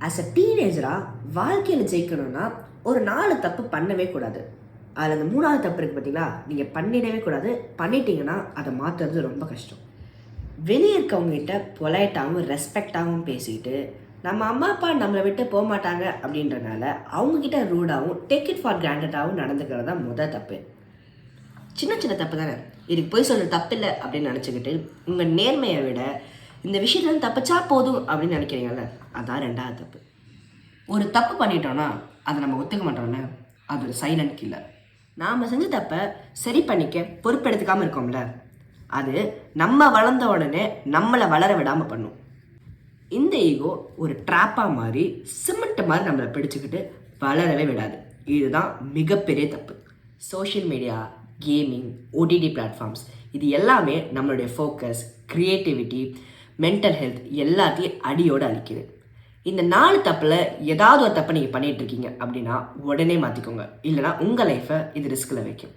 As a டீனேஜராக வாழ்க்கையில் ஜெயிக்கணும்னா ஒரு 4 தப்பு பண்ணவே கூடாது. அதில் அந்த 3வது தப்பு இருக்குது பார்த்தீங்களா, நீங்கள் பண்ணிடவே கூடாது. பண்ணிட்டீங்கன்னா அதை மாற்றுறது ரொம்ப கஷ்டம். வெளியே இருக்கவங்ககிட்ட பொலைட்டாகவும் ரெஸ்பெக்டாகவும் பேசிக்கிட்டு நம்ம அம்மா அப்பா நம்மளை விட்டு போக மாட்டாங்க அப்படின்றனால அவங்கக்கிட்ட ரூடாகவும் டேக் இட் ஃபார் கிராண்டடாகவும் நடந்துக்கிறது தான் முதல் தப்பு. சின்ன சின்ன தப்பு தானே, இதுக்கு போய் சொல்கிறது தப்பு இல்லை அப்படின்னு நினச்சிக்கிட்டு உங்கள் நேர்மையை விட இந்த விஷயத்துல தப்பிச்சா போதும் அப்படின்னு நினைக்கிறீங்கல்ல, அதான் 2வது தப்பு. ஒரு தப்பு பண்ணிட்டோன்னா அதை நம்ம ஒத்துக்க மாட்டோம்ல, அது ஒரு சைலண்ட் கில்லர். நாம் செஞ்ச தப்பை சரி பண்ணிக்க பொறுப்பெடுத்துக்காமல் இருக்கோம்ல, அது நம்ம வளர்ந்த உடனே நம்மளை வளர விடாமல் பண்ணும். இந்த ஈகோ ஒரு ட்ராப்பாக மாதிரி சிமெண்ட் மாதிரி நம்மளை பிடிச்சிக்கிட்டு வளரவே விடாது. இதுதான் மிகப்பெரிய தப்பு. Social media, gaming, OTT platforms இது எல்லாமே நம்மளுடைய ஃபோக்கஸ், க்ரியேட்டிவிட்டி, மென்டல் ஹெல்த் எல்லாத்தையும் அடியோடு அழிக்குது. இந்த 4 தப்பில் ஏதாவது ஒரு தப்பை நீங்கள் பண்ணிகிட்ருக்கீங்க அப்படின்னா உடனே மாற்றிக்கோங்க, இல்லைனா உங்கள் லைஃப்பை இது ரிஸ்கில் வைக்கும்.